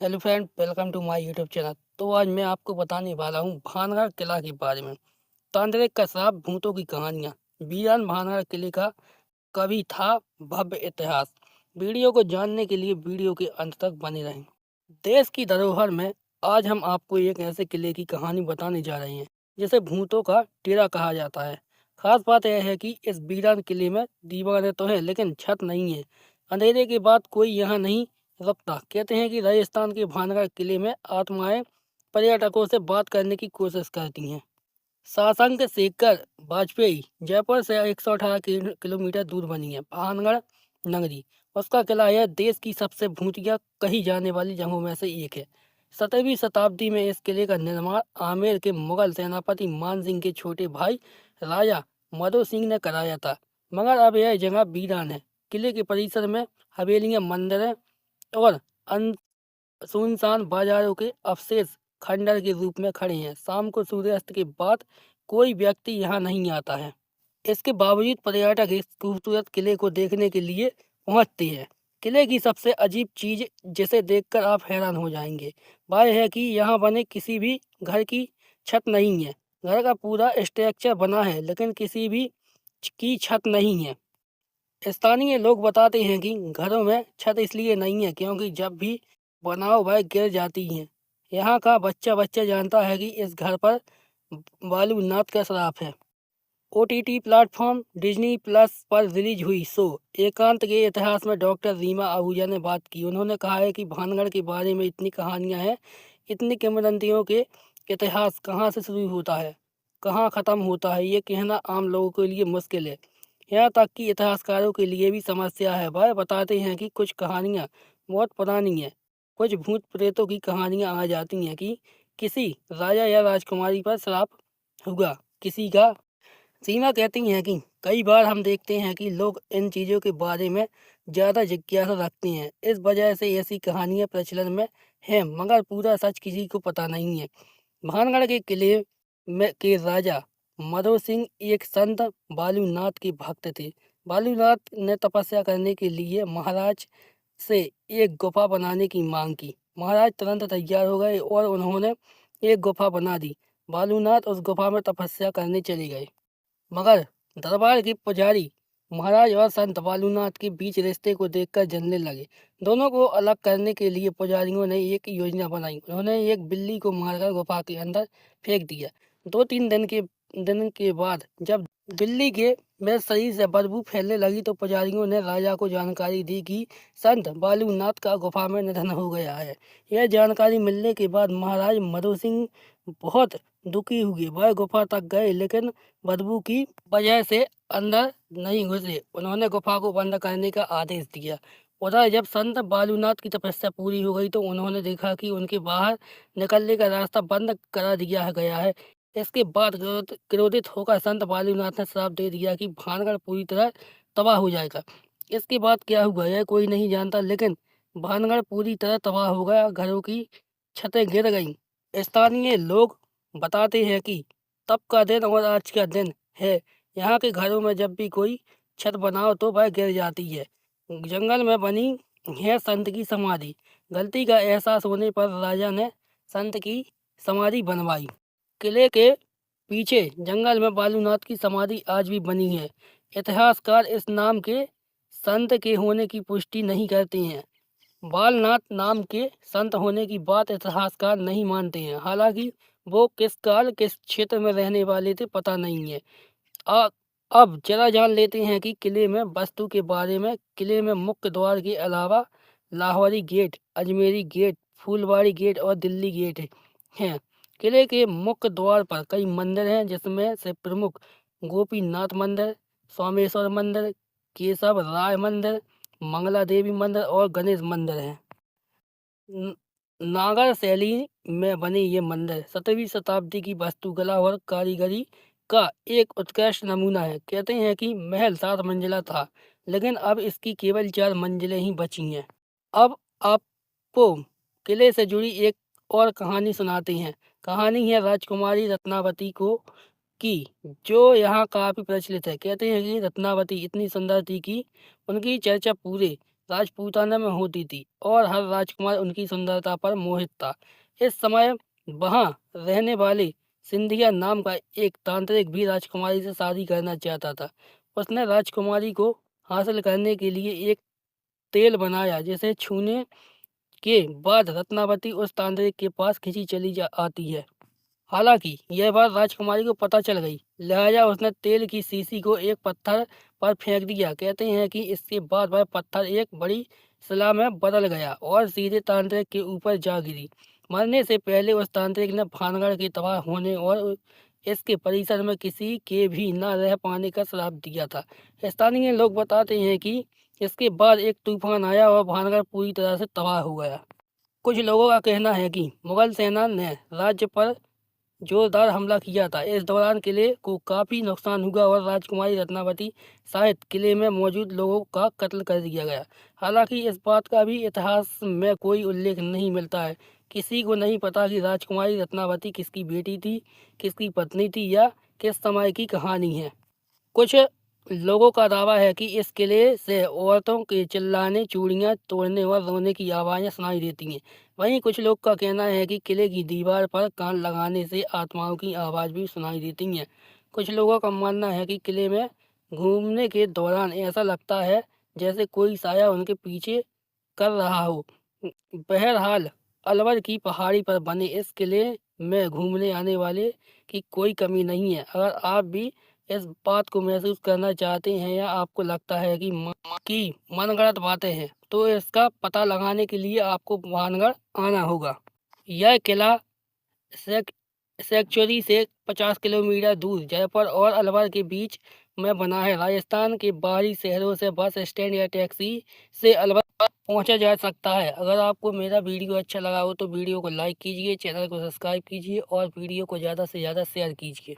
Hello friend, welcome to my YouTube channel. तो आज मैं आपको बताने वाला हूँ भानगढ़ किला के बारे में। तांत्रिक का श्राप, भूतों की कहानियाँ। वीरान भानगढ़ किले का कभी था भव्य इतिहास। वीडियो को जानने के लिए वीडियो के अंत तक बने रहें। देश की धरोहर में आज हम आपको एक ऐसे किले की कहानी बताने जा रहे हैं जिसे भूतों का डेरा कहा जाता है। खास बात यह है कि इस वीरान किले में दीवारें तो है लेकिन छत नहीं है। अंधेरे के बाद कोई यहाँ नहीं रुकता। कहते हैं कि राजस्थान के भानगढ़ किले में आत्माएं पर्यटकों से बात करने की कोशिश करती हैं। शासक शेखर वाजपेयी जयपुर से 118 किलोमीटर दूर बनी है भानगढ़ नगरी। उसका किला यह देश की सबसे भूतिया कही जाने वाली जगहों में से एक है। 17वीं शताब्दी में इस किले का निर्माण आमेर के मुगल सेनापति मान सिंह के छोटे भाई राजा मधो सिंह ने कराया था, मगर अब यह जगह वीरान है। किले के परिसर में हवेलियां, मंदिर हैं और सुनसान बाजारों के अवशेष खंडर के रूप में खड़े हैं। शाम को सूर्यास्त के बाद कोई व्यक्ति यहाँ नहीं आता है। इसके बावजूद पर्यटक इस खूबसूरत किले को देखने के लिए पहुंचते हैं। किले की सबसे अजीब चीज जिसे देखकर आप हैरान हो जाएंगे वह है कि यहाँ बने किसी भी घर की छत नहीं है। घर का पूरा स्ट्रक्चर बना है लेकिन किसी भी की छत नहीं है। स्थानीय लोग बताते हैं कि घरों में छत इसलिए नहीं है क्योंकि जब भी बनाओ वह गिर जाती हैं। यहाँ का बच्चा बच्चा जानता है कि इस घर पर बालूनाथ का श्राप है। ओटीटी प्लेटफॉर्म डिज्नी प्लस पर रिलीज हुई शो एकांत के इतिहास में डॉक्टर रीमा आहूजा ने बात की। उन्होंने कहा है कि भानगढ़ के बारे में इतनी कहानियां हैं, इतनी किंवदंतियों के इतिहास कहाँ से शुरू होता है, कहाँ ख़त्म होता है, ये कहना आम लोगों के लिए मुश्किल है। यहाँ तक कि इतिहासकारों के लिए भी समस्या है। वह बताते हैं कि कुछ कहानियाँ बहुत पुरानी हैं। कुछ भूत प्रेतों की कहानियाँ आ जाती हैं कि किसी राजा या राजकुमारी पर श्राप हुआ किसी का। सीमा कहती हैं कि कई बार हम देखते हैं कि लोग इन चीज़ों के बारे में ज़्यादा जिज्ञासा रखते हैं। इस वजह से ऐसी कहानियाँ प्रचलन में हैं, मगर पूरा सच किसी को पता नहीं है। भानगढ़ के किले में के राजा मधो सिंह एक संत बालूनाथ के भक्त थे। बालूनाथ ने तपस्या करने के लिए महाराज से एक गुफा बनाने की मांग की। महाराज तुरंत तैयार हो गए और उन्होंने एक गुफा बना दी। बालूनाथ उस गुफा में तपस्या करने चले गए, मगर दरबार के पुजारी महाराज और संत बालूनाथ के बीच रिश्ते को देखकर जलने लगे। दोनों को अलग करने के लिए पुजारियों ने एक योजना बनाई। उन्होंने एक बिल्ली को मारकर गुफा के अंदर फेंक दिया। 2-3 दिन के बाद जब बिल्ली के में शरीर से बदबू फैलने लगी तो पुजारियों ने राजा को जानकारी दी कि संत बालूनाथ का गुफा में निधन हो गया है। यह जानकारी मिलने के बाद महाराज मधु सिंह बहुत दुखी हुए। वह गुफा तक गए लेकिन बदबू की वजह से अंदर नहीं घुसे। उन्होंने गुफा को बंद करने का आदेश दिया। उधर जब संत बालूनाथ की तपस्या पूरी हो गई तो उन्होंने देखा कि उनके बाहर निकलने का रास्ता बंद करा दिया गया है। इसके बाद क्रोधित होकर संत बालूनाथ ने श्राप दे दिया कि भानगढ़ पूरी तरह तबाह हो जाएगा। इसके बाद क्या हुआ यह कोई नहीं जानता, लेकिन भानगढ़ पूरी तरह तबाह हो गया। घरों की छतें गिर गईं। स्थानीय लोग बताते हैं कि तब का दिन और आज का दिन है। यहाँ के घरों में जब भी कोई छत बनाओ तो वह गिर जाती है। जंगल में बनी है संत की समाधि। गलती का एहसास होने पर राजा ने संत की समाधि बनवाई। किले के पीछे जंगल में बालूनाथ की समाधि आज भी बनी है। इतिहासकार इस नाम के संत के होने की पुष्टि नहीं करते हैं। बालनाथ नाम के संत होने की बात इतिहासकार नहीं मानते हैं। हालांकि वो किस काल किस क्षेत्र में रहने वाले थे पता नहीं है। आ, अब जरा जान लेते हैं कि किले में वस्तु के बारे में। किले में मुख्य द्वार के अलावा Lahori gate, Ajmeri gate, Phulwari gate और दिल्ली गेट हैं। किले के मुख्य द्वार पर कई मंदिर हैं जिसमें से प्रमुख गोपीनाथ मंदिर, सोमेश्वर मंदिर, केशव राय मंदिर, मंगला देवी मंदिर और गणेश मंदिर हैं। न- नागर शैली में बने ये मंदिर 17वीं शताब्दी की वास्तुकला और कारीगरी का एक उत्कृष्ट नमूना है। कहते हैं कि महल 7 मंजिला था लेकिन अब इसकी केवल 4 मंजिलें ही बची हैं। अब आपको किले से जुड़ी एक और कहानी सुनाते हैं। कहानी है राजकुमारी रत्नावती को की, जो यहाँ काफी प्रचलित है। कहते हैं कि रत्नावती इतनी सुंदर थी कि उनकी चर्चा पूरे राजपूताना में होती थी और हर राजकुमार उनकी सुंदरता पर मोहित था। इस समय वहां रहने वाले सिंधिया नाम का एक तांत्रिक भी राजकुमारी से शादी करना चाहता था। उसने राजकुमारी को हासिल करने के लिए एक तेल बनाया जिसे छूने के बाद रत्नावती उस तांत्रिक के पास खिंची चली जा आती है। हालांकि यह बात राजकुमारी को पता चल गई, लिहाजा उसने तेल की शीशी को एक पत्थर पर फेंक दिया। कहते हैं कि इसके बाद वह पत्थर एक बड़ी शिला में बदल गया और सीधे तांत्रिक के ऊपर जा गिरी। मरने से पहले उस तांत्रिक ने भानगढ़ के तबाह होने और इसके परिसर में किसी के भी न रह पाने का श्राप दिया था। स्थानीय लोग बताते हैं कि इसके बाद एक तूफान आया और भानगढ़ पूरी तरह से तबाह हो गया। कुछ लोगों का कहना है कि मुगल सेना ने राज्य पर जोरदार हमला किया था। इस दौरान किले को काफी नुकसान हुआ और राजकुमारी रत्नावती सहित किले में मौजूद लोगों का कत्ल कर दिया गया। हालांकि इस बात का भी इतिहास में कोई उल्लेख नहीं मिलता है। किसी को नहीं पता कि राजकुमारी रत्नावती किसकी बेटी थी, किसकी पत्नी थी या किस समय की कहानी है। कुछ लोगों का दावा है कि इस किले से औरतों के चिल्लाने, चूड़ियां तोड़ने और रोने की आवाज़ें सुनाई देती हैं। वहीं कुछ लोग का कहना है कि किले की दीवार पर कान लगाने से आत्माओं की आवाज़ भी सुनाई देती हैं। कुछ लोगों का मानना है कि किले में घूमने के दौरान ऐसा लगता है जैसे कोई साया उनके पीछे कर रहा हो। बहरहाल अलवर की पहाड़ी पर बने इस किले में घूमने आने वाले की कोई कमी नहीं है। अगर आप भी इस बात को महसूस करना चाहते हैं या आपको लगता है कि मनगढ़ंत बातें हैं, तो इसका पता लगाने के लिए आपको भानगढ़ आना होगा। यह किला सेक सेक्चुरी से 50 किलोमीटर दूर जयपुर और अलवर के बीच में बना है। राजस्थान के बाहरी शहरों से बस स्टैंड या टैक्सी से अलवर पहुंचा जा सकता है। अगर आपको मेरा वीडियो अच्छा लगा हो तो वीडियो को लाइक कीजिए, चैनल को सब्सक्राइब कीजिए और वीडियो को ज़्यादा से ज़्यादा शेयर कीजिए।